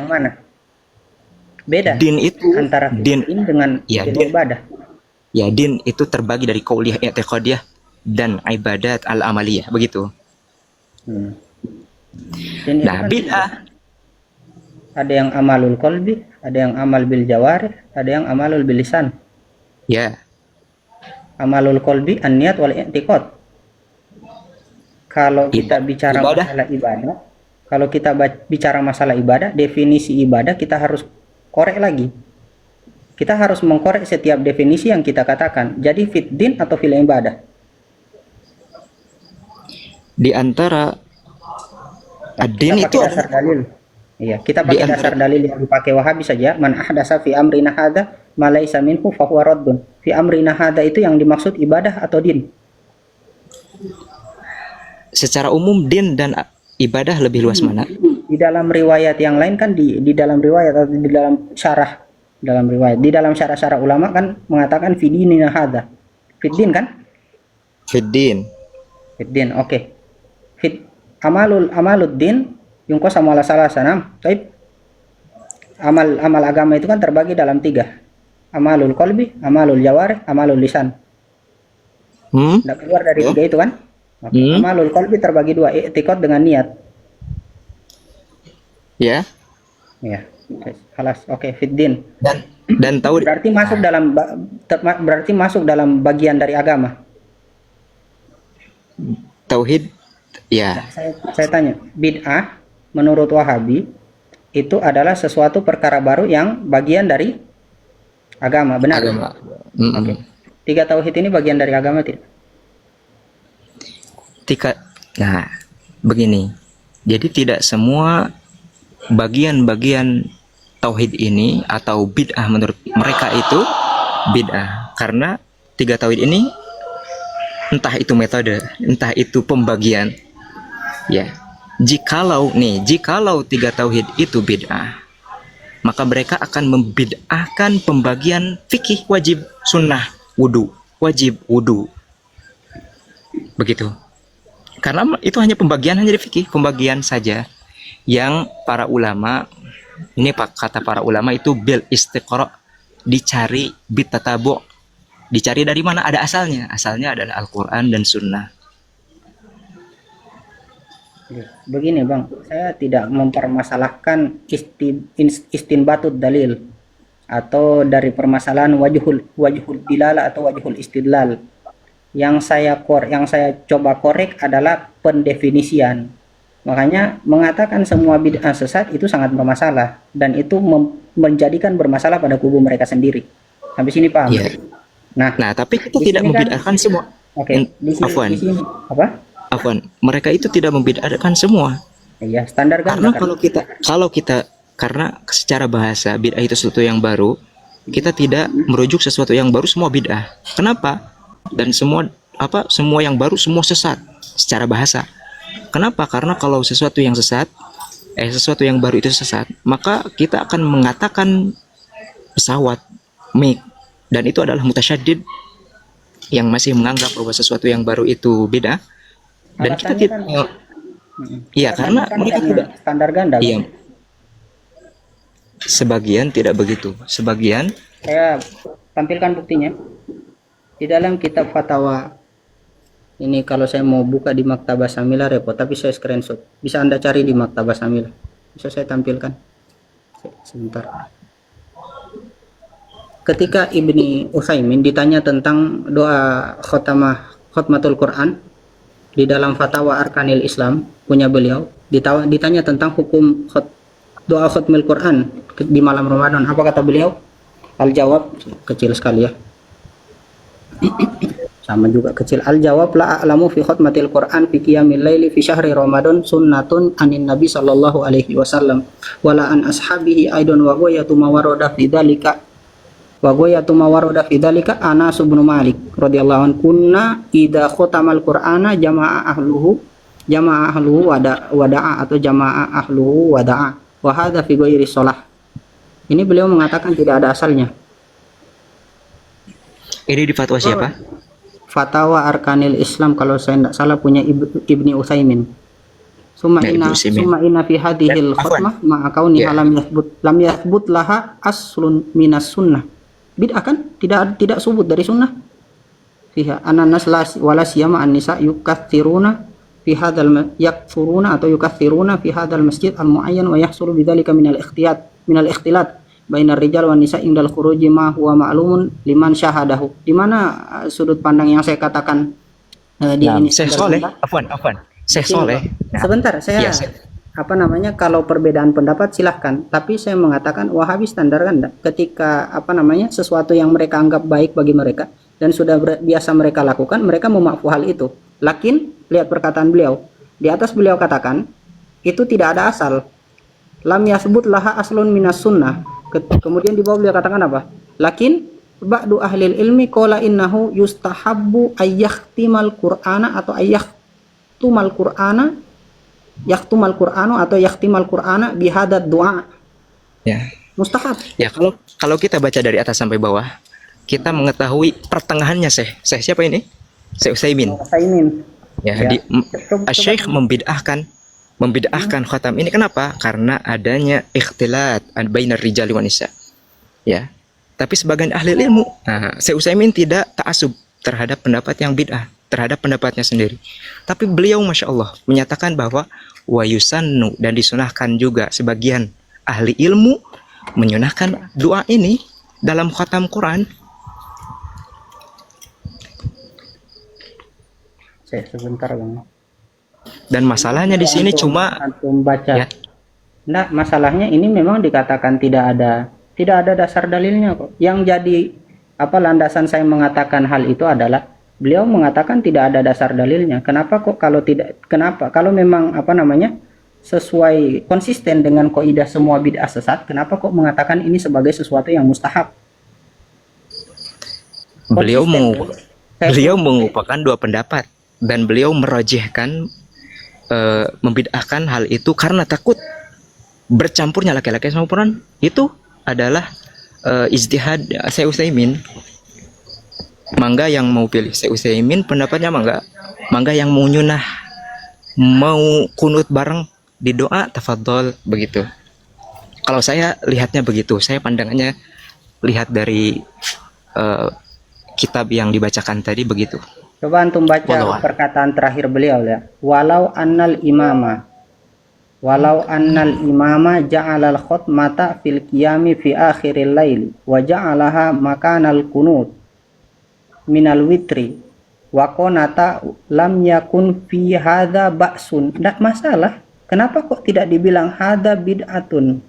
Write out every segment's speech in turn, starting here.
yang mana? Beda Din itu antara din fi'il dengan ya fi'il din ibadah. ya din itu terbagi dari qauliyah i'tiqadiyah dan ibadat al-amaliyah, begitu. Hmm. Dan itu Nah, kan bid'ah ada yang amalul qalbi, ada yang amal bil jawarih, ada yang amalul bil lisan. ya Amalul qalbi an-niyat wal i'tiqad. Kalau kita bicara ibadah. masalah ibadah, kalau kita bicara masalah ibadah, definisi ibadah kita harus korek lagi. Kita harus mengkorek setiap definisi yang kita katakan. Jadi fit din atau fil ibadah? Di antara Kita ad-din itu pakai dasar dalil. Iya, kita di pakai antara dasar dalil yang dipakai Wahabi saja. Man ahdasa fi amrina hadza ma laisa minhu fa huwa raddun. Fi amrina hadza itu yang dimaksud ibadah atau din? secara umum din dan ibadah lebih luas mana? Di dalam riwayat yang lain kan di dalam riwayat atau di dalam syarah dalam riwayat, di dalam syarah-syarah ulama kan mengatakan fi dinina hadza. Fit din kan? Fiddin. Fit din. Oke. Fit amalud din yung ko sama salah sanam. Baik. Amal agama itu kan terbagi dalam 3. Amalul qalbi, amalul jawarih, amalul lisan. Nggak keluar dari 3 itu kan? Amalul qalbi terbagi 2, i'tiqad dengan niat. Ya. Ya. Halas. Oke, fiddin. Dan tahu Berarti masuk dalam bagian dari agama. tauhid ya. Saya tanya, bid'ah menurut Wahabi itu adalah sesuatu perkara baru yang bagian dari agama, benar? Agama. Oke. 3 tauhid ini bagian dari agama tidak? Nah, begini. Jadi tidak semua bagian-bagian tauhid ini atau bid'ah menurut mereka itu bid'ah, karena 3 tauhid ini entah itu metode, entah itu pembagian. Ya. Jikalau 3 tauhid itu bid'ah, maka mereka akan membid'ahkan pembagian fikih wajib sunnah wudu, wajib wudu. Begitu. Karena itu hanya pembagian, hanya di fikih, pembagian saja yang para ulama, ini kata para ulama itu bil istiqra, dicari bitatabu, dicari dari mana ada asalnya adalah Al-Quran dan Sunnah. Begini Bang, saya tidak mempermasalahkan istinbatut dalil atau dari permasalahan wajhul dilala atau wajhul istidlal. Yang saya coba korek adalah pendefinisian. Makanya mengatakan semua bid'ah sesat itu sangat bermasalah, dan itu menjadikan bermasalah pada kubu mereka sendiri. Sampai sini paham? Yeah. Nah, tapi kita tidak membid'ahkan semua. Oke. Di sini apa? Afwan, mereka itu tidak membid'ahkan semua. Iya, standar kan. Karena kalau kita karena secara bahasa bid'ah itu sesuatu yang baru, kita tidak merujuk sesuatu yang baru semua bid'ah. Kenapa? Dan semua yang baru semua sesat secara bahasa. Kenapa? Karena kalau sesuatu yang baru itu sesat, maka kita akan mengatakan pesawat, mic, dan itu adalah mutasyaddid yang masih menganggap bahwa sesuatu yang baru itu beda. Dan kita tidak, iya, karena mereka tidak standar ganda. Iya, sebagian tidak begitu. Sebagian. Saya tampilkan buktinya di dalam kitab fatwa. Ini kalau saya mau buka di Maktabah Samila repot, tapi saya screenshot. Bisa Anda cari di Maktabah Samila. Bisa saya tampilkan. Sebentar. Ketika Ibni Utsaimin ditanya tentang doa khotmatul Quran di dalam fatwa Arkanil Islam punya beliau, ditanya tentang hukum doa khotmil Quran di malam Ramadan. Apa kata beliau? Al-jawab kecil sekali ya. Sama juga kecil. Al-jawab la a'lamu fi khutmatil Quran fi qiyamil laili fi syahri Ramadan sunnatun anin Nabi sallallahu alaihi wasallam wala an ashabihi aidon wa goyatu mawaroda fi dzalika Anas bin Malik radhiyallahu anhu kunna idza khutamal Qur'ana jama'a ahluhu wada'a atau jama'a ahluhu wada'a wa hadza fi ghairi shalah. Ini beliau mengatakan tidak ada asalnya. Ini di fatwa siapa? Fatwa Arkanil Islam kalau saya tidak salah punya Ibni Utsaimin. Summa Nah, inna Ibnu Utsaimin. summa inna fi hadhil Afwan. khutmah ma'a kauniha Ya. lam yathbut laha aslun minas sunnah. Bid'ah kan tidak subut dari sunnah. Fiha ananas wala siyama an-nisa yukaththiruna fi hadzal yakfuruna atau yukaththiruna fi hadzal masjid al-muayyan wa yahsulu bidzalika minal ikhtilat bainar rijal wan nisa indal khuruji ma huwa ma'lumun liman syahadahu. Di mana sudut pandang yang saya katakan dia Nah, ini Syekh standar Soleh, rendah? Afwan. Syekh Begini, Soleh. Bang. Nah, Sebentar, saya ya, Syekh. apa namanya, kalau perbedaan pendapat silahkan, tapi saya mengatakan Wahabi standar rendah ketika apa namanya sesuatu yang mereka anggap baik bagi mereka dan sudah biasa mereka lakukan, mereka memafu hal itu. Lakin lihat perkataan beliau di atas, beliau katakan itu tidak ada asal, lam yasbut laha aslun minas sunnah. Kemudian di bawah beliau katakan apa? Lakin ba'du ahlil ilmi qala innahu yustahabbu ayyahtimal qur'ana atau ayyahtumal qur'ana yaktumal qur'anu atau yaktimal qur'ana bihadad du'a. Ya. Mustahab. Ya, kalau kita baca dari atas sampai bawah, kita mengetahui pertengahannya, Syekh siapa ini? Syekh Utsaimin. Utsaimin. Ya, Ya. Syekh membid'ahkan khatam ini, kenapa? Karena adanya ikhtilat bainar rijali wan nisa. Ya. Tapi sebagian ahli ilmu, Syekh Utsaimin tidak ta'assub terhadap pendapat yang bid'ah, terhadap pendapatnya sendiri. Tapi beliau Masya Allah menyatakan bahwa wa yusannu, dan disunahkan juga sebagian ahli ilmu menyunahkan doa ini dalam khatam Quran. Sebentar Bang. Dan masalahnya di sini cuma antum baca. ya. Nah, masalahnya ini memang dikatakan tidak ada dasar dalilnya kok. Yang jadi apa landasan saya mengatakan hal itu adalah beliau mengatakan tidak ada dasar dalilnya. Kenapa kok kalau memang apa namanya sesuai konsisten dengan kaidah semua bid'ah sesat, kenapa kok mengatakan ini sebagai sesuatu yang mustahab? Beliau Konsisten. mengupakan dua pendapat, dan beliau merajihkan membid'ahkan hal itu karena takut bercampurnya laki-laki sama perempuan. Itu adalah ijtihad Syekh Utsaimin. Mangga yang mau pilih Syekh Utsaimin pendapatnya, mangga yang mau nyunah, mau kunut bareng di doa, tafadhol, begitu. Kalau saya lihatnya begitu, saya pandangannya lihat dari kitab yang dibacakan tadi begitu. Coba antum baca Wallahualam. perkataan terakhir beliau ya. Walau annal imama ja'alal khutmata fil qiyami fi akhiril laili wa ja'alaha makanal kunut minal witri wa qanata lam yakun fi hadza ba'sun. Tidak masalah. Kenapa kok tidak dibilang hadza bid'atun?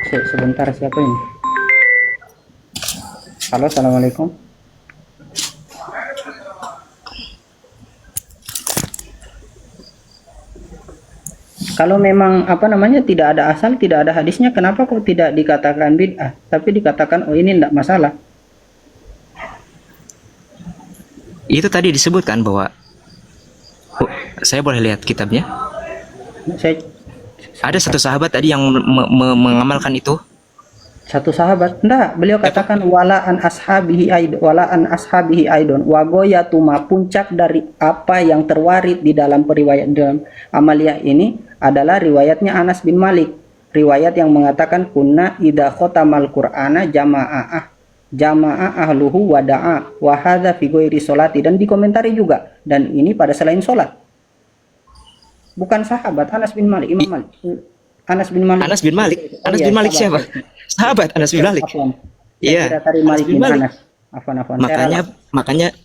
Sebentar, siapa ini? Halo, assalamualaikum. Kalau memang apa namanya tidak ada asal, tidak ada hadisnya, kenapa kok tidak dikatakan bid'ah, tapi dikatakan oh ini tidak masalah? Itu tadi disebutkan bahwa saya boleh lihat kitabnya. Ada satu sahabat tadi yang mengamalkan itu. Satu sahabat, enggak, beliau katakan wala an ashabihi aidon wa goyatuma, puncak dari apa yang terwarid di dalam periwayat dalam amaliyah ini adalah riwayatnya Anas bin Malik, riwayat yang mengatakan kunna idza khotamal qur'ana jama'a ahluhu wada'a wa hadza fi ghairi sholati, dan dikomentari juga, dan ini pada selain sholat. Bukan sahabat Anas bin Malik, Imam Malik. Anas bin Malik. Anas bin Malik siapa? Sahabat Anas bin Malik. Iya. Malik bin Anas. Afwan.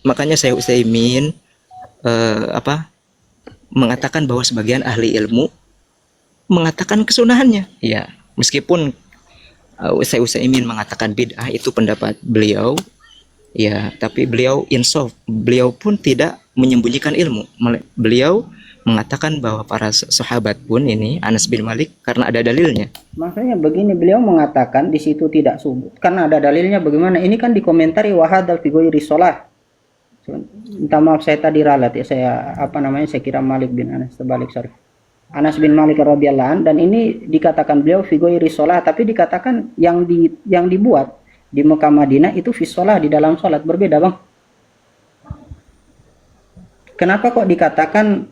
Makanya saya Utsaimin mengatakan bahwa sebagian ahli ilmu mengatakan kesunahannya. Ya, meskipun saya Utsaimin mengatakan bid'ah, itu pendapat beliau. Ya, tapi beliau insaf. Beliau pun tidak menyembunyikan ilmu. Beliau mengatakan bahwa para sahabat pun ini Anas bin Malik karena ada dalilnya. Makanya begini, beliau mengatakan di situ tidak subut karena ada dalilnya. Bagaimana? Ini kan dikomentari wahadal fi ghairi shalah. Minta maaf saya tadi ralat ya, saya kira Malik bin Anas, terbalik, sorry. Anas bin Malik radhiyallahu anhu, dan ini dikatakan beliau fi ghairi shalah, tapi dikatakan yang dibuat di Mekah Madinah itu fi shalah, di dalam salat, berbeda, Bang. Kenapa kok dikatakan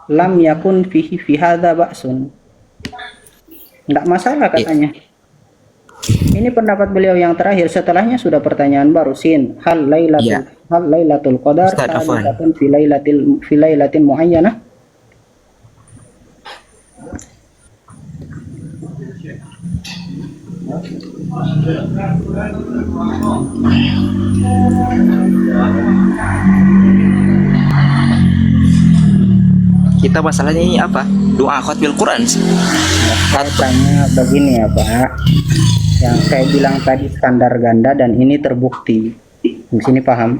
lam yakun fihi fi hadza ba'sun? Enggak masalah katanya. Ini pendapat beliau yang terakhir. Setelahnya sudah pertanyaan baru. Sin, Iya, hal lailatul qadar Ustadz Afwan. sabitun fi lailatin muayyanah? Kita masalahnya ini apa? Doa khatmil Quran sih. Saya tanya begini ya Pak. Yang saya bilang tadi standar ganda dan ini terbukti. Di sini paham?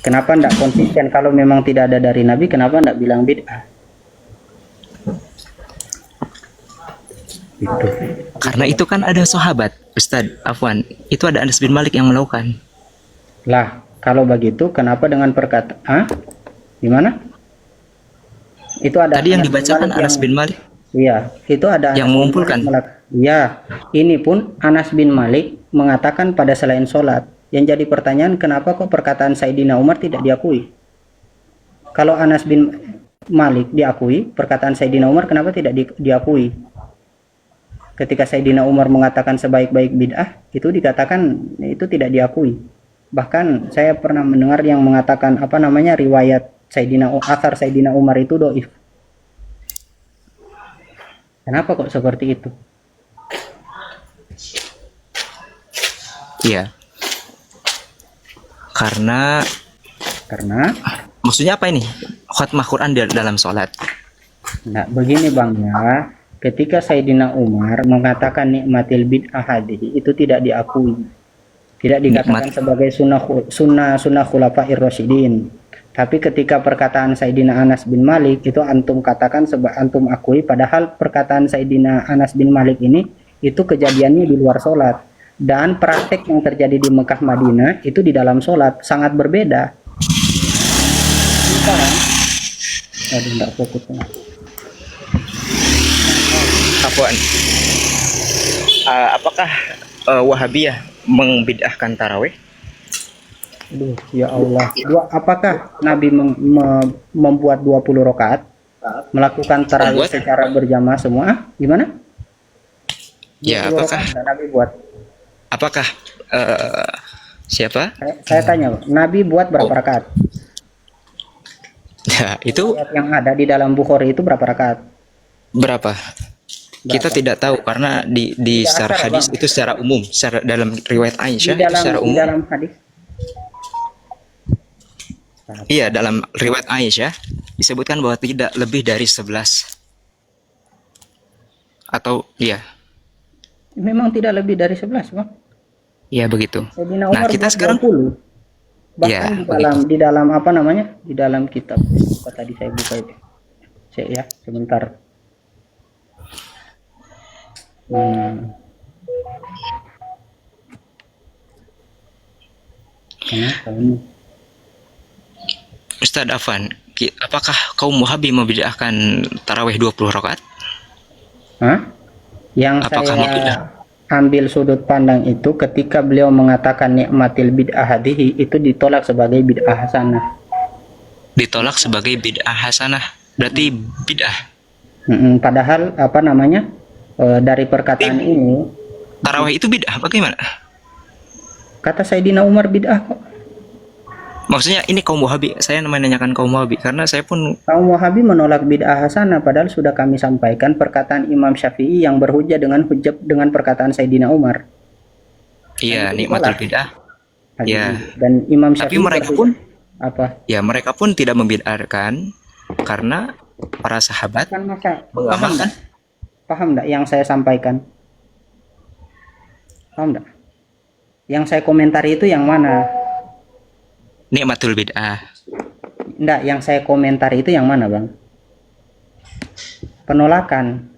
Kenapa enggak konsisten kalau memang tidak ada dari Nabi? Kenapa enggak bilang bid'ah? Itu. Karena itu kan ada sahabat, Ustadz Afwan. Itu ada Anas bin Malik yang melakukan. Lah, kalau begitu kenapa dengan perkataan? Gimana? Itu ada Tadi yang Anas bin dibacakan Malik Anas bin Malik Iya, itu ada yang Anas bin mengumpulkan. Ya, ini pun Anas bin Malik mengatakan pada selain sholat. Yang jadi pertanyaan, kenapa kok perkataan Sayyidina Umar tidak diakui? Kalau Anas bin Malik diakui, perkataan Sayyidina Umar kenapa tidak diakui? Ketika Sayyidina Umar mengatakan sebaik-baik bid'ah, itu dikatakan itu tidak diakui. Bahkan saya pernah mendengar yang mengatakan riwayat Athar Sayyidina Umar itu doif. Kenapa kok seperti itu? Iya. Karena maksudnya apa ini? Khatmah Quran dalam sholat. Nah, begini Bang ya. Ketika Sayyidina Umar mengatakan nikmatil bid'ah hadhihi, itu tidak diakui. Tidak dikatakan sebagai sunnah khulafair rasyidin. Tapi ketika perkataan Sayyidina Anas bin Malik itu antum katakan antum akui, padahal perkataan Sayyidina Anas bin Malik ini itu kejadiannya di luar sholat, dan praktek yang terjadi di Mekah Madinah itu di dalam sholat, sangat berbeda. Sekarang, aduh enggak fokus. Afwan. Apakah Wahabiyah membid'ahkan tarawih? Aduh, ya Allah. Apakah Nabi membuat 20 rakaat? Melakukan tarawih secara berjamaah semua? Gimana? Ya, 20 apakah rakaat Nabi buat? Apakah siapa? Saya tanya, Nabi buat berapa rakaat? Ya, itu Ayat yang ada di dalam Bukhari itu berapa rakaat? berapa? Kita tidak tahu karena di secara hadis itu secara umum, secara dalam riwayat Aisyah itu secara umum. Di dalam hadis. Iya, dalam riwayat Aisyah disebutkan bahwa tidak lebih dari 11. Atau iya. Memang tidak lebih dari 11, Bang. Iya, begitu. Sayyidina Nah, Umar kita buat sekarang 20. Bahkan ya, di dalam di dalam kitab. Apa tadi saya buka itu. Ya, sebentar. Kenapa ini? Ustadz Afwan, apakah kaum Wahabi membid'ahkan tarawih 20 rakaat? Hah? Yang Apakah saya ambil sudut pandang itu ketika beliau mengatakan nikmatil bid'ah hadhihi, itu ditolak sebagai bid'ah hasanah. Ditolak sebagai bid'ah hasanah, berarti bid'ah. Padahal dari perkataan ini Tarawih itu bid'ah, bagaimana? kata Sayyidina Umar bid'ah kok. Maksudnya ini kaum Wahabi, saya menanyakan kaum Wahabi karena saya pun Kaum Wahabi menolak bid'ah hasanah, padahal sudah kami sampaikan perkataan Imam Syafi'i yang berhujjah dengan perkataan Sayyidina Umar. iya nikmatul bid'ah. Ya. Dan Imam Syafi'i Tapi mereka pun apa? Ya, mereka pun tidak membid'ahkan karena para sahabat Kan masa mengamalkan. paham enggak yang saya sampaikan? Paham enggak? Yang saya komentari itu yang mana? Nikmatul bid'ah. Enggak, yang saya komentari itu yang mana, Bang? Penolakan.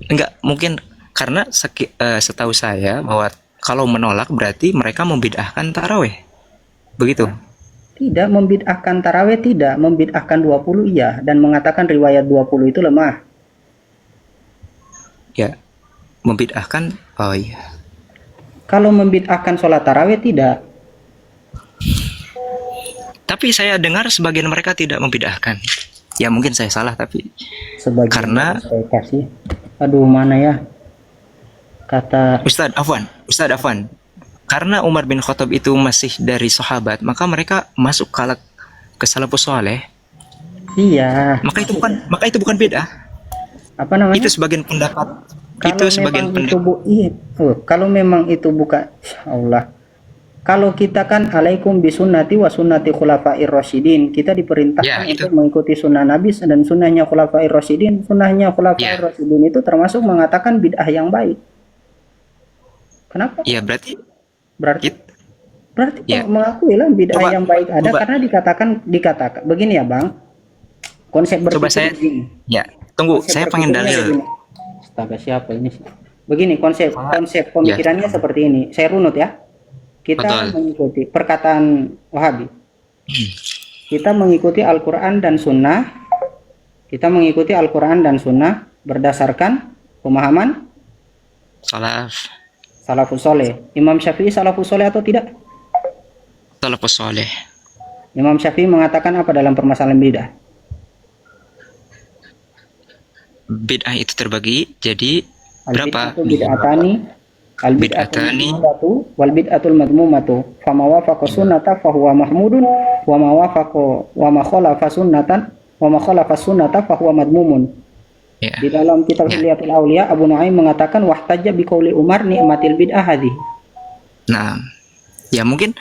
Enggak, mungkin karena setahu saya bahwa kalau menolak berarti mereka membid'ahkan tarawih. Begitu. Tidak membid'ahkan tarawih, tidak membid'ahkan 20 iya, dan mengatakan riwayat 20 itu lemah. Ya. Membid'ahkan, oh iya. Kalau membid'ahkan sholat tarawih tidak. Tapi saya dengar sebagian mereka tidak membid'ahkan. Ya mungkin saya salah, tapi Sebagian karena saya kasih. Aduh, mana ya? Kata Ustadz Afwan, karena Umar bin Khattab itu masih dari sahabat, maka mereka masuk ke salafus saleh. iya. Maka itu bukan bid'ah. Apa namanya? Itu sebagian pendapat. Kalau memang itu kalau memang itu bukan, Allah. Kalau kita kan alaikum bisunnati wa sunnati khulafair rasyidin, kita diperintahkan Ya, itu. untuk mengikuti sunnah Nabi dan sunnahnya khulafair rasyidin. Sunnahnya khulafair Ya. rasyidin itu termasuk mengatakan bid'ah yang baik. Kenapa? Ya berarti Berarti it- berarti ya. mengakui lah bid'ah Coba- yang baik ada coba. karena dikatakan begini ya Bang. Konsep Coba berpikir saya begini. ya, tunggu, Konsep saya pengen berpikirnya dalil. begini. Astaga, siapa ini sih? Begini konsep Ya. pemikirannya seperti ini. Saya runut ya. Kita Betul. mengikuti perkataan Wahabi. Hmm. Kita mengikuti Al-Quran dan Sunnah. Kita mengikuti Al-Quran dan Sunnah berdasarkan pemahaman Salaf, salafus soleh. Imam Syafi'i salafus soleh atau tidak? salafus saleh. Imam Syafi'i mengatakan apa dalam permasalahan bid'ah? Bid'ah itu terbagi jadi berapa? Al-bid'atu bid'atani, Bid'atani. wal bid'atul madmumatu. Fama wafaqa sunnata fahuwa mahmudun, wa ma wafaqa wa ma khalafa sunnatan wa ma khalafa sunnata fahuwa madmumun. Ya. Di dalam kitab Ya. Hilyatul Auliya, Abu Nuaim mengatakan wahtajja biqauli Umar ni'matil bid'ah hadhi. Nah, ya mungkin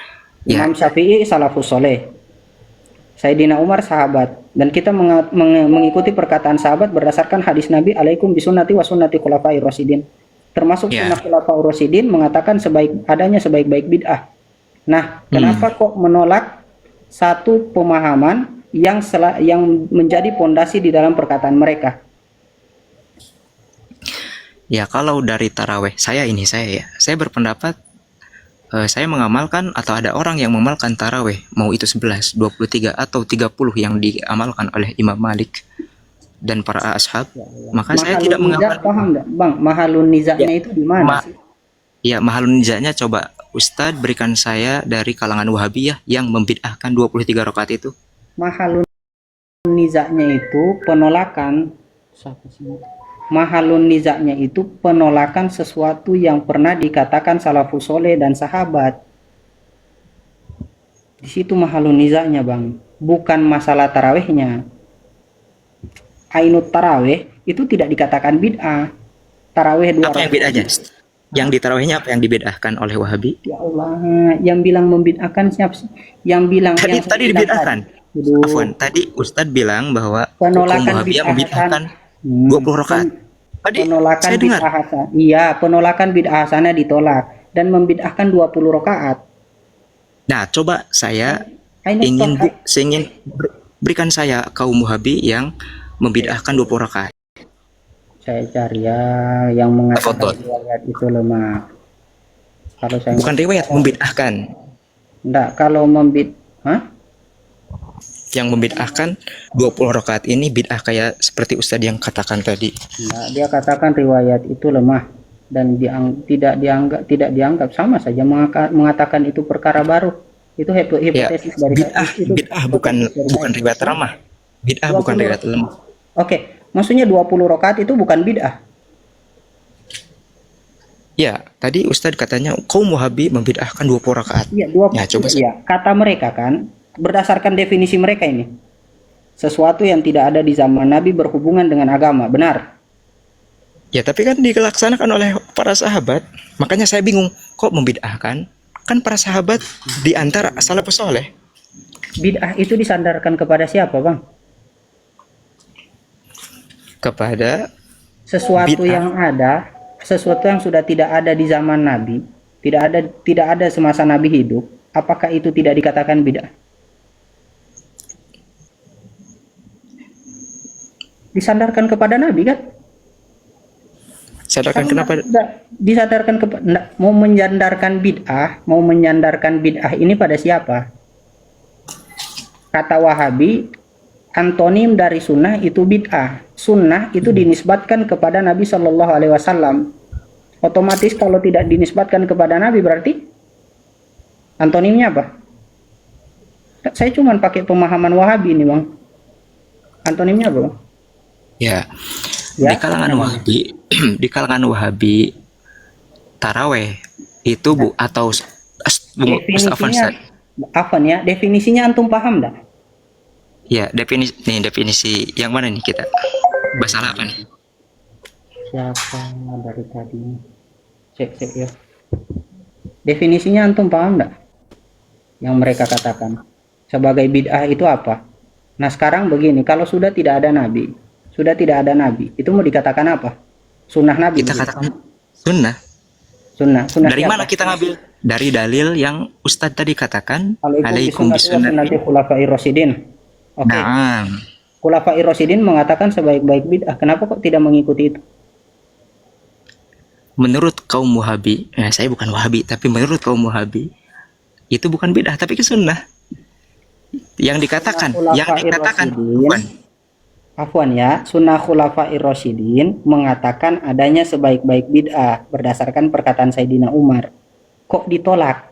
ya Imam Syafi'i salafus soleh. Sayyidina Umar sahabat, dan kita mengikuti perkataan sahabat berdasarkan hadis Nabi alaikum bisunnati wa sunnati khulafair rasyidin. Termasuk Ya. sunnah khulafaur rasyidin mengatakan sebaik-baik bid'ah. Nah, kenapa kok menolak satu pemahaman yang menjadi pondasi di dalam perkataan mereka? ya kalau dari taraweh saya berpendapat saya mengamalkan atau ada orang yang mengamalkan taraweh mau itu 11, 23 atau 30 yang diamalkan oleh Imam Malik dan para ashab, maka saya tidak Mahalun nizak, mengamalkan. paham enggak, Bang? Mahalun nizaknya itu di mana Ma- sih? Ya, mahalun nizaknya coba Ustadz berikan saya dari kalangan Wahabiyah yang membid'ahkan 23 rakaat itu. Mahalun nizaknya itu penolakan. Mahalun nizaknya itu penolakan sesuatu yang pernah dikatakan salafus soleh dan sahabat. Di situ mahalun nizaknya, Bang. Bukan masalah tarawihnya. Ainut tarawih itu tidak dikatakan bid'ah. Tarawih dua Apa yang rakaat. bid'ahnya? Yang di tarawihnya apa yang dibid'ahkan oleh Wahabi? Ya Allah, yang bilang membid'ahkan siapa sih? Yang bilang Tadi yang tadi dibid'ahkan. Aduh. Afwan, tadi Ustadz bilang bahwa Penolakan hukum Wahabiyah bid'ah membid'ahkan hasan. 20 rakaat. Tadi Penolakan saya dengar. bid'ah hasan. Iya, penolakan bid'ah hasanah ditolak dan membid'ahkan 20 rakaat. Nah, coba saya Ainut ingin berikan saya kaum Wahabi yang membid'ahkan 20 rakaat. saya cari ya yang mengatakan Tafadhol. riwayat itu lemah. Kalau saya Bukan riwayat, membid'ahkan. enggak, kalau Hah? Yang membid'ahkan 20 rakaat ini bid'ah kayak seperti Ustadz yang katakan tadi. Enggak, dia katakan riwayat itu lemah dan tidak dianggap sama saja mengatakan itu perkara baru. Itu Ya, hipotesis dari bid'ah bukan riwayat lemah. Bid'ah bukan riwayat lemah. Oke, maksudnya 20 rakaat itu bukan bid'ah. Ya, tadi Ustadz katanya kaum Wahabi membid'ahkan 20 rakaat. Iya, 20. Ya, coba Iya, kata mereka kan berdasarkan definisi mereka ini. Sesuatu yang tidak ada di zaman Nabi berhubungan dengan agama, benar? Ya, tapi kan dilaksanakan oleh para sahabat. Makanya saya bingung, kok membid'ahkan? Kan para sahabat di antara salafus saleh. Bid'ah itu disandarkan kepada siapa, Bang? Kepada Sesuatu bid'ah. yang ada, sesuatu yang sudah tidak ada di zaman Nabi, tidak ada semasa Nabi hidup, apakah itu tidak dikatakan bid'ah? Disandarkan kepada Nabi kan? Sadarkan kenapa? Disadarkan mau menyandarkan bid'ah ini pada siapa? Kata Wahabi, antonim dari sunnah itu bid'ah. Sunnah itu dinisbatkan kepada Nabi Shallallahu Alaihi Wasallam. Otomatis kalau tidak dinisbatkan kepada Nabi berarti antonimnya apa? Saya cuma pakai pemahaman Wahabi ini, Bang. Antonimnya apa, Bang? Ya, Ya, di kalangan kenapa? Wahabi, di kalangan Wahabi taraweh itu Bu atau Afwan Definisinya Ustaz. apa ya? Definisinya antum paham enggak? Ya, definisi yang mana nih kita? Bahasa apa nih? Siapa dari tadi? Cek ya. Definisinya antum paham enggak? Yang mereka katakan sebagai bid'ah itu apa? Nah, sekarang begini, kalau sudah tidak ada nabi, itu mau dikatakan apa? Sunnah nabi. Kita begitu. katakan sunnah. Sunnah Dari siapa? mana kita ngambil? Dari dalil yang Ustadz tadi katakan, Alaikum alaikum bisunnati bisunnati. khulafair rasyidin. Oke. Naam. Khulafair rasyidin mengatakan sebaik-baik bid'ah. Kenapa kok tidak mengikuti itu? Menurut kaum Wahabi, saya bukan Wahabi, tapi menurut kaum Wahabi itu bukan bid'ah tapi ke sunnah. Yang dikatakan, bukan. Afwan ya, sunnah khulafair rasyidin mengatakan adanya sebaik-baik bid'ah berdasarkan perkataan Sayyidina Umar. Kok ditolak?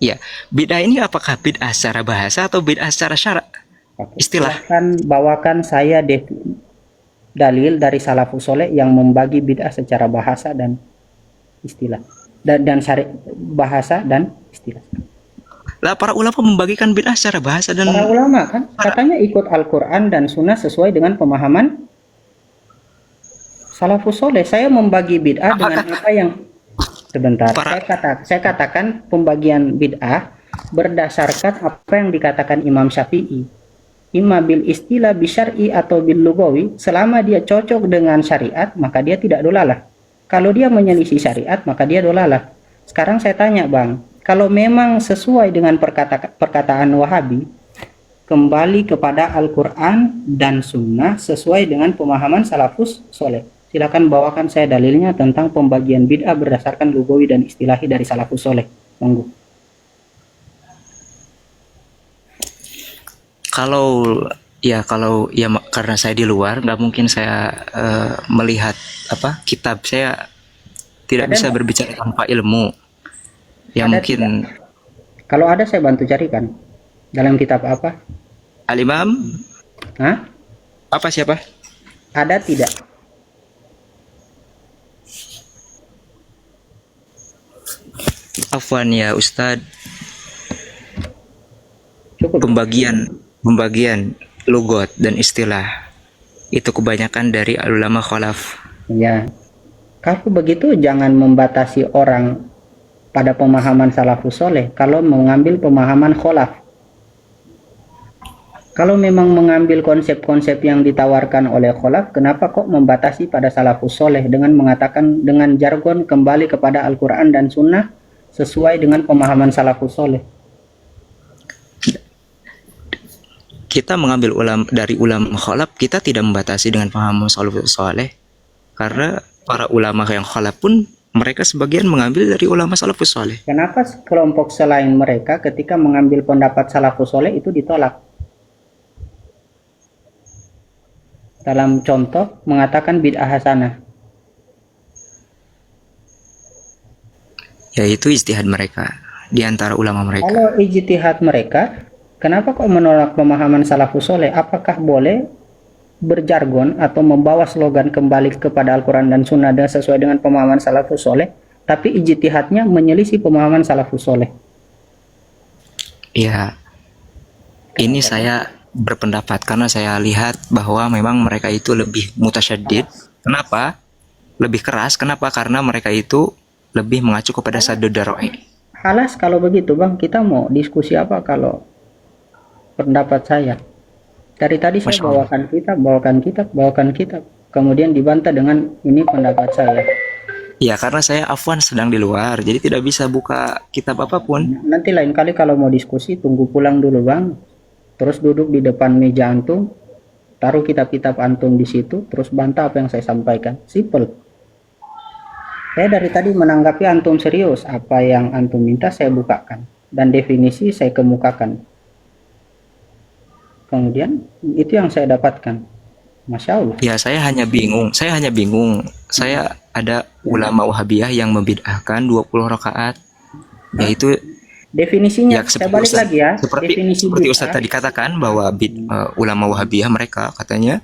Ya, bid'ah ini apakah bid'ah secara bahasa atau bid'ah secara syarak? Istilah. Silahkan bawakan saya dalil dari salafus soleh yang membagi bid'ah secara bahasa dan istilah dan syari bahasa dan istilah. Lah para ulama membagikan bid'ah secara bahasa dan Para ulama kan katanya ikut Al-Quran dan Sunnah sesuai dengan pemahaman salafus soleh. Saya membagi bid'ah dengan apa yang sebentar. Saya katakan pembagian bid'ah berdasarkan apa yang dikatakan Imam Syafi'i. Imma bil istilah bisyar'i atau bil lugawi, selama dia cocok dengan syariat maka dia tidak dolalah. Kalau dia menyelisih syariat maka dia dolalah. Sekarang saya tanya, Bang, kalau memang sesuai dengan perkataan Wahabi, kembali kepada Al-Quran dan Sunnah sesuai dengan pemahaman salafus soleh. Silakan bawakan saya dalilnya tentang pembagian bid'ah berdasarkan lugawi dan istilahi dari salafus soleh. Monggo. Kalau karena saya di luar nggak mungkin saya melihat kitab, saya tidak Ada bisa enggak? berbicara tanpa ilmu yang Ada mungkin tidak? Kalau ada saya bantu carikan dalam kitab apa? Al-Imam Hah? siapa? Ada tidak? Afwan ya Ustadz, Cukup. pembagian lugot dan istilah itu kebanyakan dari ulama khalaf. Ya. Kalau begitu jangan membatasi orang pada pemahaman salafus soleh kalau mengambil pemahaman khalaf. Kalau memang mengambil konsep-konsep yang ditawarkan oleh khalaf, kenapa kok membatasi pada salafus soleh dengan mengatakan dengan jargon kembali kepada Al-Quran dan Sunnah sesuai dengan pemahaman salafus soleh? Kita mengambil dari ulama khalaf, kita tidak membatasi dengan pemahaman salafus saleh, karena para ulama yang khalaf pun mereka sebagian mengambil dari ulama salafus saleh. Kenapa kelompok selain mereka ketika mengambil pendapat salafus soleh itu ditolak? Dalam contoh mengatakan bid'ah hasanah. Yaitu ijtihad mereka di antara ulama mereka. Kalau ijtihad mereka, kenapa kok menolak pemahaman salafus soleh? Apakah boleh berjargon atau membawa slogan kembali kepada Al-Quran dan Sunnah dan sesuai dengan pemahaman salafus soleh, tapi ijtihadnya menyelisih pemahaman salafus soleh? Ya, ini saya berpendapat karena saya lihat bahwa memang mereka itu lebih mutasyaddid. Kenapa? Lebih keras. Kenapa? Karena mereka itu lebih mengacu kepada sadud daro'i. Halas kalau begitu, Bang, kita mau diskusi apa kalau pendapat saya? Dari tadi saya bawakan kitab, kemudian dibantah dengan ini pendapat saya. Ya, karena saya Afwan sedang di luar, jadi tidak bisa buka kitab apapun. Nanti lain kali kalau mau diskusi tunggu pulang dulu, Bang. Terus duduk di depan meja antum, taruh kitab-kitab antum di situ, terus bantah apa yang saya sampaikan. Simple. Saya dari tadi menanggapi antum serius, apa yang antum minta saya bukakan dan definisi saya kemukakan. Kemudian itu yang saya dapatkan. Masya Allah. Ya, saya hanya bingung. Saya ada ulama Wahabiyah yang membid'ahkan 20 rakaat, yaitu Definisinya ya saya seperti balik Ustaz, lagi ya. seperti Definisi seperti Ustaz bid'ah. tadi katakan bahwa ulama Wahabiyah mereka katanya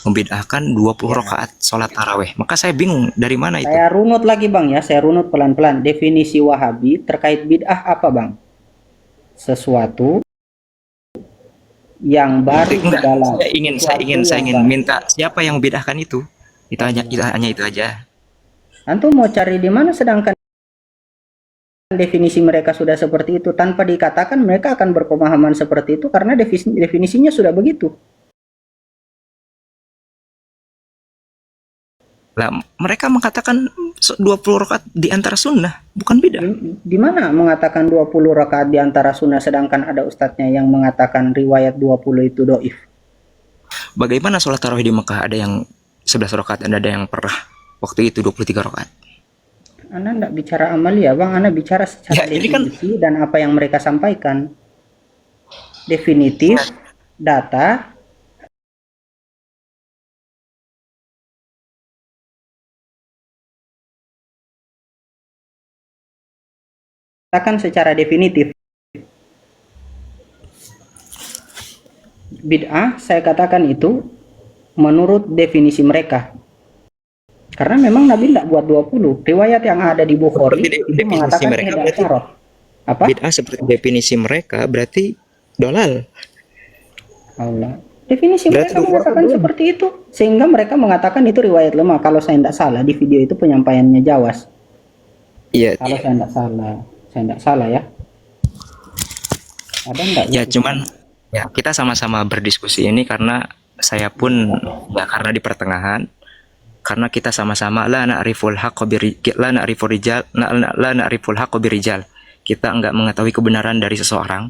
membid'ahkan 20 Ya. rakaat sholat taraweh. Maka saya bingung dari mana itu. Saya runut lagi Bang ya, saya runut pelan-pelan. Definisi Wahabi terkait bid'ah apa Bang? Sesuatu yang baru di Enggak, dalam, saya sesuatu yang ingin baru. minta siapa yang membid'ahkan itu. Itu Oh, aja, iya. hanya itu aja. Antum mau cari di mana sedangkan definisi mereka sudah seperti itu, tanpa dikatakan mereka akan berpemahaman seperti itu karena definisinya sudah begitu. Lah, mereka mengatakan 20 rakaat di antara sunnah, bukan bid'ah. Di mana mengatakan 20 rakaat di antara sunnah sedangkan ada ustadznya yang mengatakan riwayat 20 itu doif? Bagaimana sholat tarawih di Mekah? Ada yang 11 rakaat, ada yang pernah waktu itu 23 rakaat. Anda tidak bicara amalia, Bang. Anda bicara secara Ya, ini kan definisi dan apa yang mereka sampaikan. Definitif, data, katakan secara definitif. Bid'ah, saya katakan itu menurut definisi mereka. Karena memang Nabi tidak buat 20. Riwayat yang ada di Bukhari seperti itu definisi mengatakan mereka ihda berarti asyarah. Apa? bid'ah seperti definisi mereka berarti dolal. Allah. Definisi Berarti mereka 20 rakaat mengatakan doang. seperti itu. Sehingga mereka mengatakan itu riwayat lemah. Kalau saya tidak salah, di video itu penyampaiannya Jawas. Iya, Kalau saya tidak salah. Saya tidak salah ya. Ada enggak ya gitu? cuman ya kita sama-sama berdiskusi ini karena saya pun ya karena di pertengahan, karena kita sama-sama la na'riful haqqo la na'riful rijal la na'riful haqqo birijal. Kita enggak mengetahui kebenaran dari seseorang,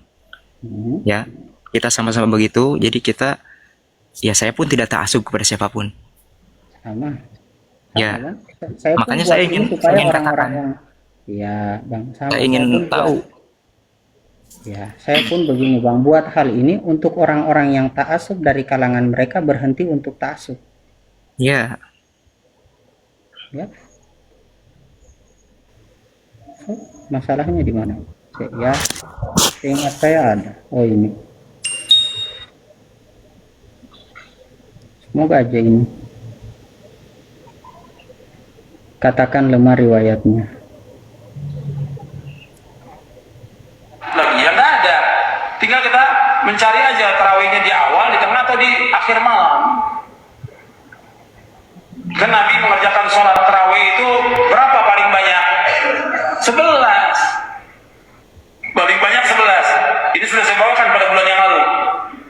Hmm, ya. Kita sama-sama begitu, jadi kita ya saya pun tidak ta'assub kepada siapapun. sama. Ya, Bang. Saya pun makanya buat ini saya supaya ingin orang-orang katakan, yang ya Bang saya sama. Saya pun ingin buat tahu. ya, saya pun begini Bang, buat hal ini untuk orang-orang yang ta'assub dari kalangan mereka berhenti untuk ta'assub. Ya, Ya, so, masalahnya di mana? Ya, seingat saya ada. Oh ini, semoga aja ini. Katakan lemah riwayatnya. Lagi ya nggak ada, tinggal kita mencari aja tarawihnya di awal, di tengah atau di akhir malam. Kan Nabi mengerjakan sholat tarawih itu berapa paling banyak? 11. Paling banyak 11. Ini sudah saya bawakan pada bulan yang lalu.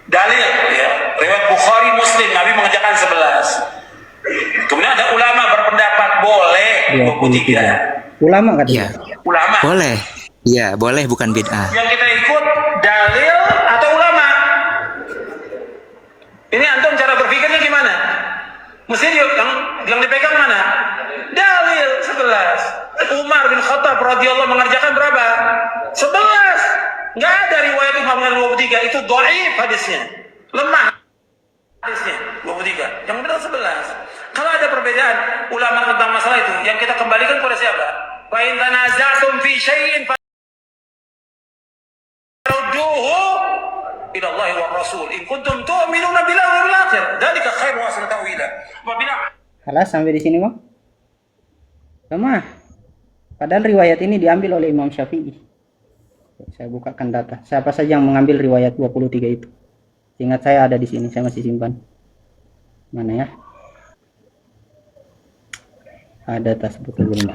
Dalil ya, riwayat Bukhari Muslim, Nabi mengerjakan 11. Kemudian ada ulama berpendapat boleh 23. Ulama katanya. ya, Ulama. boleh. Ya, boleh bukan bid'ah. Yang kita ikut dalil atau ulama? Ini antum cara berpikirnya gimana? Mesti yang dipegang mana? Dalil 11. Umar bin Khattab radhiyallahu mengerjakan berapa? 11. Nggak ada riwayat Umar dengan 23. Itu dhaif hadisnya. Lemah hadisnya 23. Yang benar 11. Kalau ada perbedaan ulama tentang masalah itu, yang kita kembalikan kepada siapa? Wa in tanaza'tum fi syai'in farudduhu ila Allah wa Rasul. In kuntum tu'minuna billahi wal akhir. Dzalika khairu wa ahsanu ta'wila. Apabila Halas sampai di sini Bang. Lemah. Padahal riwayat ini diambil oleh Imam Syafi'i. Saya bukakan data. Siapa saja yang mengambil riwayat 23 itu? Ingat saya ada di sini, saya masih simpan. Mana ya? Ada tas buku belum?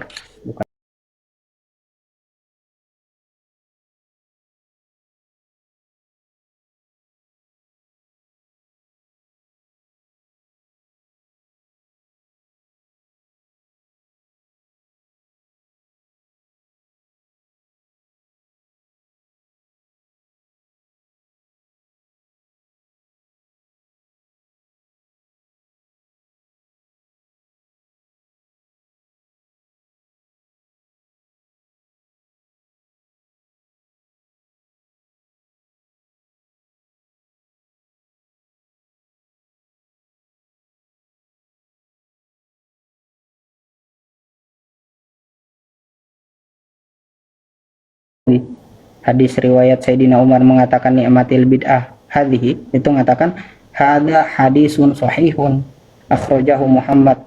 hadis riwayat Sayyidina Umar mengatakan ni'matil bid'ah hadhihi, itu mengatakan hada hadisun sahihun akhrajahu Muhammad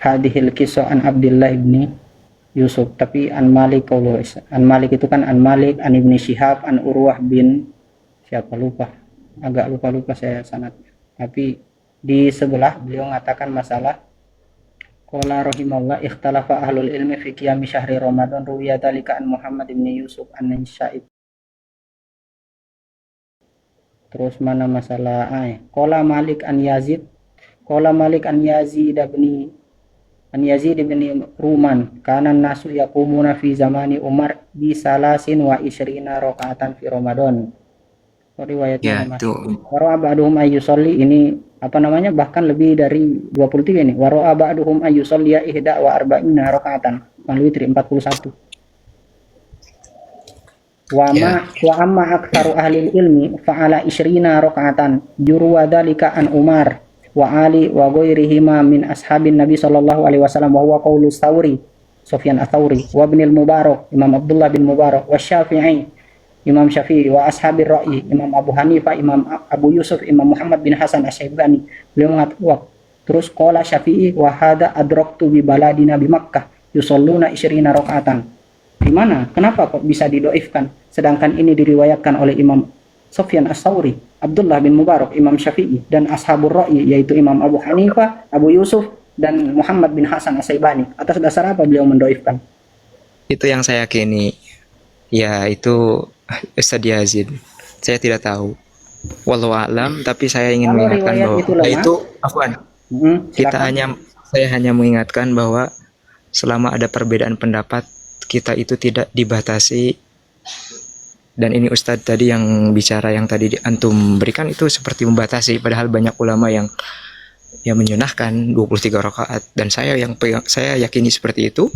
hadhil kisah an Abdullah ibni Yusuf. Tapi an Malik, kalau an Malik itu kan an Malik an Ibni Syihab an Urwah bin siapa, lupa, agak lupa saya sanad. Tapi di sebelah beliau mengatakan masalah qala rahimahullah ikhtalafa ahlul ilmi fi qiyami syahri Ramadan ruwiya dzalika an Muhammad bin Yusuf an Sa'id. Terus mana masalah qala Malik an Yazid, qala Malik an Yazid bin Ruman kana nasu yaqumuna fi zamani Umar bi salasin wa isyrina rakaatan fi Ramadan. Riwayatnya Ya, itu. Waro'a ba'duhum ayyusolli, ini apa namanya, bahkan lebih dari 23 ini. Waro'a ba'duhum ayyusolli ihda wa arba'ina rakaatan al witri 41. Wa amma aktsaru ahli ilmi fa'ala isyrina rakaatan jurwa dzalika an Umar wa Ali wa ghairihima min ashabin Nabi sallallahu alaihi wasallam wa huwa qaulu Tsauri Sufyan ats-Tsauri wa Ibnul Mubarak Imam Abdullah bin Mubarak wa Syafi'i Imam Syafi'i wa ashabir ra'yi Imam Abu Hanifah, Imam Abu Yusuf, Imam Muhammad bin Hasan Asy-Syaibani. Beliau mengatakan terus qala Syafi'i wa hadza adraktu bi baladina bi Makkah yusalluna isyrina rakaatan. Di mana? Kenapa kok bisa didoifkan? Sedangkan ini diriwayatkan oleh Imam Sufyan ats-Tsauri, Abdullah bin Mubarak, Imam Syafi'i dan ashabur ra'yi yaitu Imam Abu Hanifah, Abu Yusuf dan Muhammad bin Hasan Asy-Syaibani. Atas dasar apa beliau mendoifkan? Itu yang saya yakini. Ya, itu Ustadz Yazid. Saya tidak tahu. Wallahu a'lam, tapi saya ingin Kalau mengingatkan riwayat bahwa itu lemah, itu afwan. Saya hanya mengingatkan bahwa selama ada perbedaan pendapat, kita itu tidak dibatasi. Dan ini Ustadz tadi yang bicara yang tadi antum berikan itu seperti membatasi, padahal banyak ulama yang menyunahkan 23 rakaat, dan saya yakini seperti itu.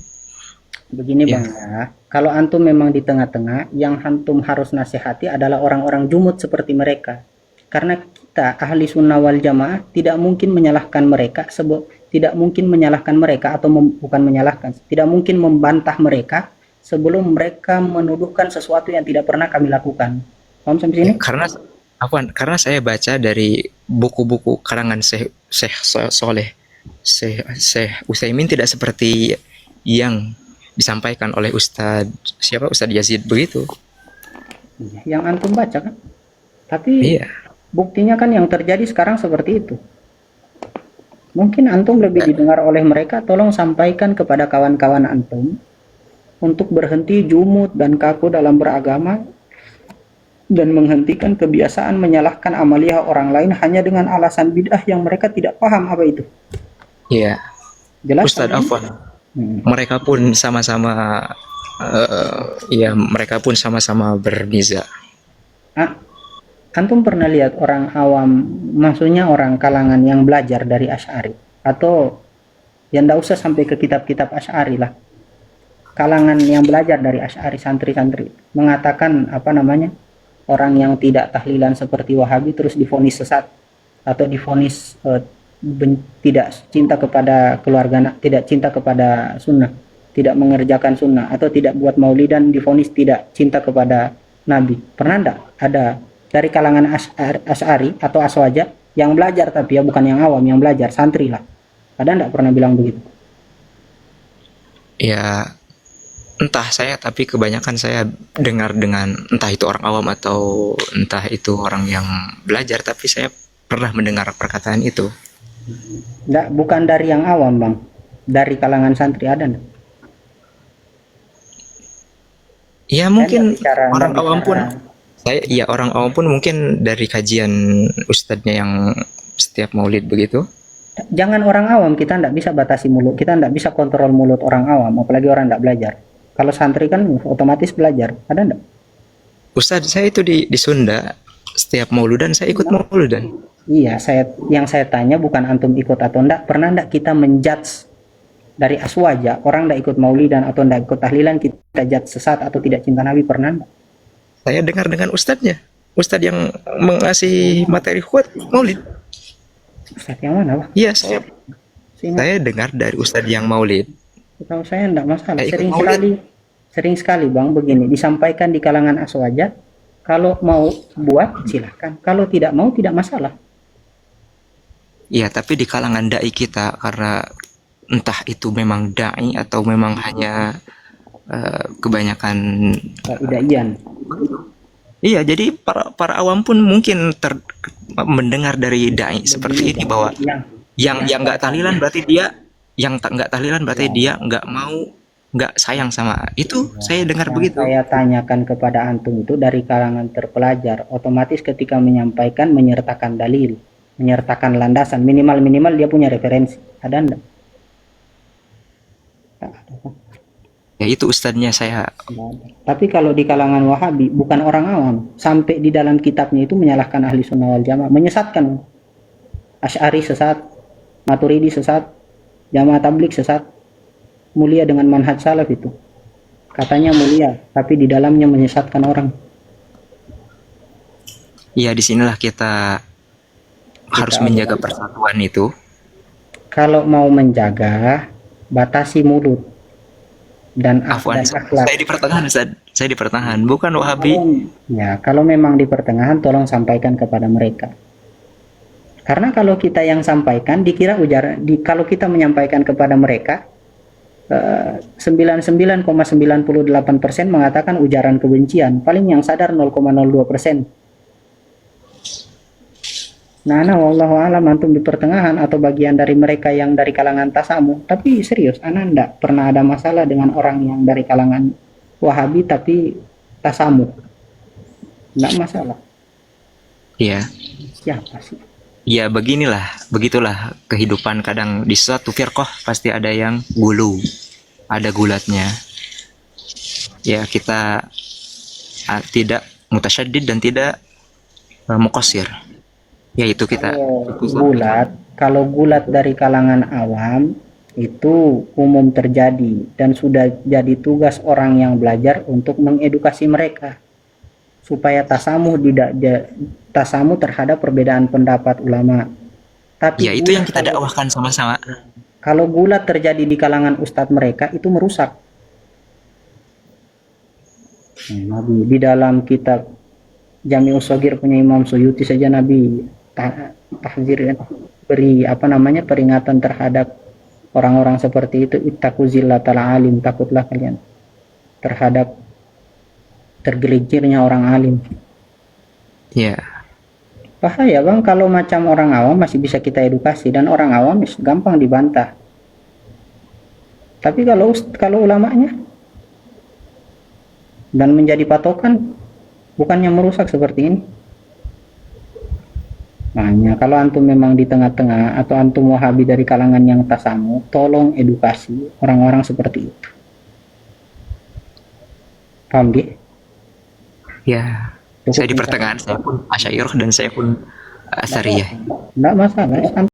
Begini Ya. Bang ya, kalau antum memang di tengah-tengah, yang antum harus nasihati adalah orang-orang jumud seperti mereka. Karena kita ahli sunnah wal jamaah tidak mungkin menyalahkan mereka, tidak mungkin menyalahkan mereka atau bukan menyalahkan, tidak mungkin membantah mereka sebelum mereka menuduhkan sesuatu yang tidak pernah kami lakukan. Paham sampai sini? Karena saya baca dari buku-buku karangan Syekh Soleh, Syekh Utsaimin tidak seperti yang disampaikan oleh Ustadz Yazid begitu. Yang antum baca kan? Tapi Iya. buktinya kan yang terjadi sekarang seperti itu. Mungkin antum lebih didengar oleh mereka, tolong sampaikan kepada kawan-kawan antum untuk berhenti jumud dan kaku dalam beragama dan menghentikan kebiasaan menyalahkan amaliyah orang lain hanya dengan alasan bid'ah yang mereka tidak paham apa itu. Iya. Jelas Ustadz kan? Afwan. Mereka pun sama-sama berniza. Antum pernah lihat orang awam, maksudnya orang kalangan yang belajar dari Asy'ari, atau yang tidak usah sampai ke kitab-kitab Asy'ari lah, kalangan yang belajar dari Asy'ari, santri-santri, mengatakan apa namanya, orang yang tidak tahlilan seperti Wahabi terus divonis sesat atau divonis tidak cinta kepada keluarga, tidak cinta kepada sunnah, tidak mengerjakan sunnah, atau tidak buat maulidan, divonis tidak cinta kepada Nabi. Pernah enggak ada dari kalangan Asy'ari atau Aswaja yang belajar, tapi ya bukan yang awam, yang belajar, santri lah, ada enggak pernah bilang begitu? Ya, entah saya, tapi kebanyakan saya dengar dengan entah itu orang awam atau entah itu orang yang belajar, tapi saya pernah mendengar perkataan itu. Enggak, bukan dari yang awam Bang, dari kalangan santri ada enggak? Ya mungkin orang bicara. awam pun, orang awam pun mungkin dari kajian ustadznya yang setiap maulid begitu. Jangan orang awam, kita enggak bisa batasi mulut, kita enggak bisa kontrol mulut orang awam, apalagi orang enggak belajar. Kalau santri kan otomatis belajar, ada enggak? Ustadz, saya itu di Sunda, setiap mauludan saya ikut mauludan. Iya, yang saya tanya bukan antum ikut atau enggak, pernah enggak kita menjudge dari Aswaja, orang enggak ikut maulidan atau enggak ikut tahlilan, kita judge sesat atau tidak cinta Nabi, pernah enggak? Saya dengar dengan ustadznya, ustadz yang mengasih materi kuat maulid. Ustadz yang mana, Pak? Iya, saya dengar dari ustadz yang maulid. Kalau saya enggak masalah, Ikut sering maulid. sekali Sering sekali bang begini disampaikan di kalangan aswaja, kalau mau buat silahkan, kalau tidak mau tidak masalah. Ya, tapi di kalangan dai kita, karena entah itu memang dai atau memang hanya kebanyakan. Idaian. Iya, jadi para awam pun mungkin mendengar dari dai seperti ini bahwa yang nggak tahlilan berarti dia, yang nggak tahlilan berarti dia nggak mau, nggak sayang sama itu. Saya dengar Yang begitu. saya tanyakan kepada antum itu dari kalangan terpelajar, otomatis ketika menyampaikan menyertakan dalil, menyertakan landasan, minimal dia punya referensi. Ada enggak? Ya itu ustadznya saya. Tapi kalau di kalangan Wahabi, bukan orang awam, sampai di dalam kitabnya itu menyalahkan ahli sunnah wal jamaah, menyesatkan. Asy'ari sesat, Maturidi sesat, Jamaah Tabligh sesat, mulia dengan manhaj salaf itu. Katanya mulia, tapi di dalamnya menyesatkan orang. Ya disinilah kita harus menjaga persatuan itu. Kalau mau menjaga, batasi mulut dan Afwan, akhlak. saya di pertengahan, Ustaz. Saya di pertengahan, bukan Wahabi. Kalau memang di pertengahan, tolong sampaikan kepada mereka. Karena kalau kita yang sampaikan, dikira ujaran. Kalau kita menyampaikan kepada mereka, 99,98% mengatakan ujaran kebencian. Paling yang sadar 0,02%. Nah, wallahu alam antum di pertengahan atau bagian dari mereka yang dari kalangan tasamu. Tapi serius, ana ndak pernah ada masalah dengan orang yang dari kalangan Wahabi tapi tasamu. Ndak masalah. Iya. Siapa sih? Ya begitulah kehidupan. Kadang di suatu firqah pasti ada yang gulu, ada gulatnya. Ya kita tidak mutasyaddid dan tidak muqassir. Yaitu kita kalau gulat dari kalangan awam itu umum terjadi dan sudah jadi tugas orang yang belajar untuk mengedukasi mereka supaya tasamuh terhadap perbedaan pendapat ulama. Tapi ya itu yang kita dakwahkan sama-sama. Kalau gulat terjadi di kalangan ustadz mereka itu merusak. Nabi di dalam kitab Jami'us Shaghir punya Imam Suyuti saja Nabi tahzir, beri peringatan terhadap orang-orang seperti itu. Ittaqu zillatal alim, takutlah kalian terhadap tergelincirnya orang alim. Ya. Bahaya bang kalau macam orang awam masih bisa kita edukasi, dan orang awam gampang dibantah. Tapi kalau ulamanya dan menjadi patokan, bukannya merusak seperti ini. Makanya kalau antum memang di tengah-tengah atau antum Wahabi dari kalangan yang tasamu, tolong edukasi orang-orang seperti itu. Paham gak? Ya, saya di pertengahan, saya pun Asy'ariyah dan saya pun Atsariyah. Enggak masalah,